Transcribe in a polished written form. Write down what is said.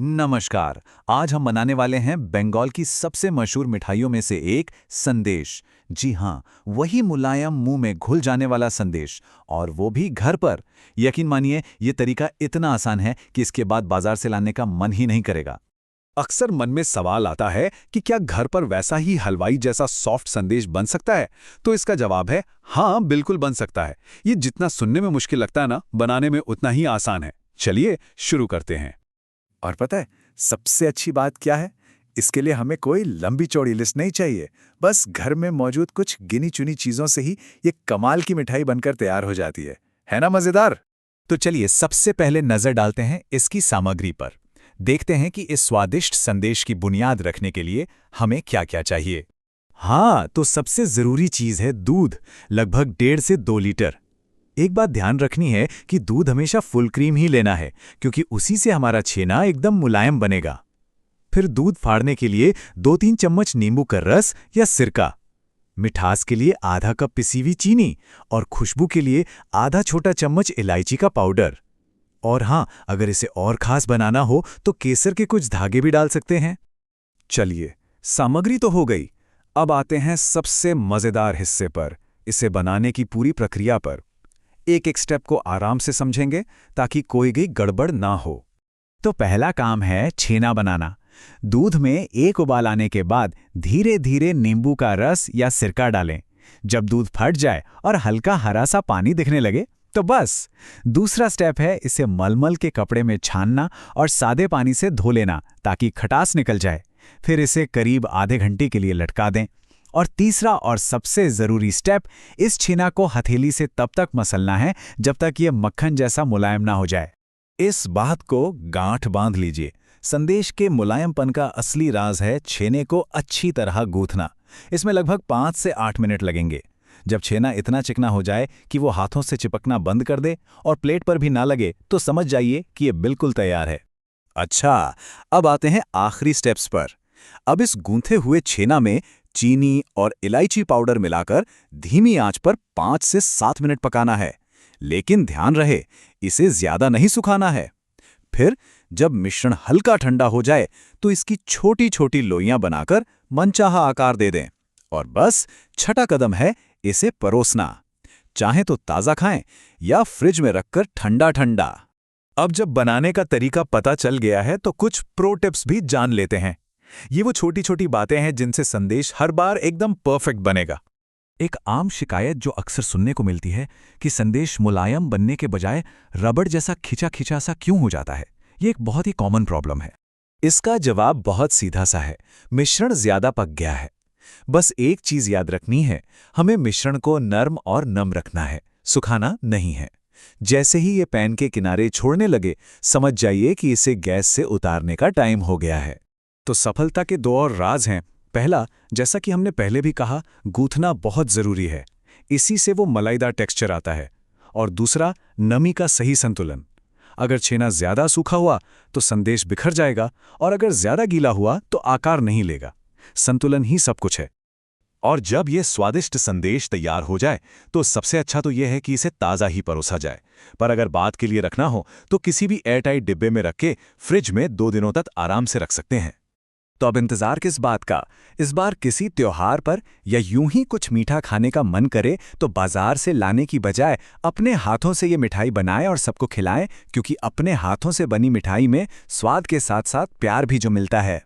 नमस्कार। आज हम बनाने वाले हैं बंगाल की सबसे मशहूर मिठाइयों में से एक संदेश। जी हाँ, वही मुलायम मुंह में घुल जाने वाला संदेश, और वो भी घर पर। यकीन मानिए, ये तरीका इतना आसान है कि इसके बाद बाजार से लाने का मन ही नहीं करेगा। अक्सर मन में सवाल आता है कि क्या घर पर वैसा ही हलवाई जैसा सॉफ्ट संदेश बन सकता है। तो इसका जवाब है हाँ, बिल्कुल बन सकता है। ये जितना सुनने में मुश्किल लगता है ना, बनाने में उतना ही आसान है। चलिए शुरू करते हैं। और पता है सबसे अच्छी बात क्या है? इसके लिए हमें कोई लंबी चौड़ी लिस्ट नहीं चाहिए। बस घर में मौजूद कुछ गिनी चुनी चीजों से ही ये कमाल की मिठाई बनकर तैयार हो जाती है ना मजेदार? तो चलिए सबसे पहले नजर डालते हैं इसकी सामग्री पर। देखते हैं कि इस स्वादिष्ट संदेश की बुनियाद रखने के लिए हमें क्या-क्या चाहिए। हाँ, तो सबसे जरूरी चीज है दूध, लगभग 1.5 से 2 लीटर। एक बात ध्यान रखनी है कि दूध हमेशा फुल क्रीम ही लेना है, क्योंकि उसी से हमारा छेना एकदम मुलायम बनेगा। फिर दूध फाड़ने के लिए 2-3 चम्मच नींबू का रस या सिरका, मिठास के लिए आधा कप पिसी हुई चीनी, और खुशबू के लिए आधा छोटा चम्मच इलायची का पाउडर। और हाँ, अगर इसे और खास बनाना हो तो केसर के कुछ धागे भी डाल सकते हैं। चलिए, सामग्री तो हो गई। अब आते हैं सबसे मजेदार हिस्से पर, इसे बनाने की पूरी प्रक्रिया पर। एक एक स्टेप को आराम से समझेंगे ताकि कोई भी गड़बड़ ना हो। तो पहला काम है छेना बनाना। दूध में एक उबाल आने के बाद धीरे धीरे नींबू का रस या सिरका डालें। जब दूध फट जाए और हल्का हरा सा पानी दिखने लगे तो बस। दूसरा स्टेप है इसे मलमल के कपड़े में छानना और सादे पानी से धो लेना ताकि खटास निकल जाए। फिर इसे करीब आधे घंटे के लिए लटका दें। और तीसरा और सबसे ज़रूरी स्टेप, इस छेना को हथेली से तब तक मसलना है जब तक ये मक्खन जैसा मुलायम ना हो जाए। इस बात को गांठ बांध लीजिए। संदेश के मुलायमपन का असली राज है छेने को अच्छी तरह गूंथना। इसमें लगभग 5 से 8 मिनट लगेंगे। जब छेना इतना चिकना हो जाए कि वो हाथों से चिपकना बंद कर दे और प्लेट पर भी ना लगे, तो समझ जाइए कि ये बिल्कुल तैयार है। अच्छा, अब आते हैं आखिरी स्टेप्स पर। अब इस गूंथे हुए छेना में चीनी और इलायची पाउडर मिलाकर धीमी आंच पर 5 से 7 मिनट पकाना है। लेकिन ध्यान रहे, इसे ज्यादा नहीं सुखाना है। फिर जब मिश्रण हल्का ठंडा हो जाए तो इसकी छोटी छोटी लोइयां बनाकर मनचाहा आकार दे दें। और बस छठा कदम है इसे परोसना। चाहे तो ताज़ा खाएं या फ्रिज में रखकर ठंडा ठंडा। अब जब बनाने का तरीका पता चल गया है तो कुछ प्रो टिप्स भी जान लेते हैं। ये वो छोटी छोटी बातें हैं जिनसे संदेश हर बार एकदम परफेक्ट बनेगा। एक आम शिकायत जो अक्सर सुनने को मिलती है कि संदेश मुलायम बनने के बजाय रबड़ जैसा खिंचा खिंचा सा क्यों हो जाता है। ये एक बहुत ही कॉमन प्रॉब्लम है। इसका जवाब बहुत सीधा सा है, मिश्रण ज्यादा पक गया है। बस एक चीज याद रखनी है, हमें मिश्रण को नर्म और नम रखना है, सुखाना नहीं है। जैसे ही ये पैन के किनारे छोड़ने लगे, समझ जाइए कि इसे गैस से उतारने का टाइम हो गया है। तो सफलता के 2 और राज हैं। पहला, जैसा कि हमने पहले भी कहा, गूंथना बहुत जरूरी है। इसी से वो मलाईदार टेक्सचर आता है। और दूसरा, नमी का सही संतुलन। अगर छेना ज्यादा सूखा हुआ तो संदेश बिखर जाएगा, और अगर ज्यादा गीला हुआ तो आकार नहीं लेगा। संतुलन ही सब कुछ है। और जब ये स्वादिष्ट संदेश तैयार हो जाए तो सबसे अच्छा तो यह है कि इसे ताज़ा ही परोसा जाए। पर अगर बाद के लिए रखना हो तो किसी भी एयरटाइट डिब्बे में रख के फ्रिज में 2 दिनों तक आराम से रख सकते हैं। तो अब इंतजार किस बात का? इस बार किसी त्योहार पर या यूं ही कुछ मीठा खाने का मन करे तो बाजार से लाने की बजाय अपने हाथों से ये मिठाई बनाएं और सबको खिलाएं, क्योंकि अपने हाथों से बनी मिठाई में स्वाद के साथ साथ प्यार भी जो मिलता है।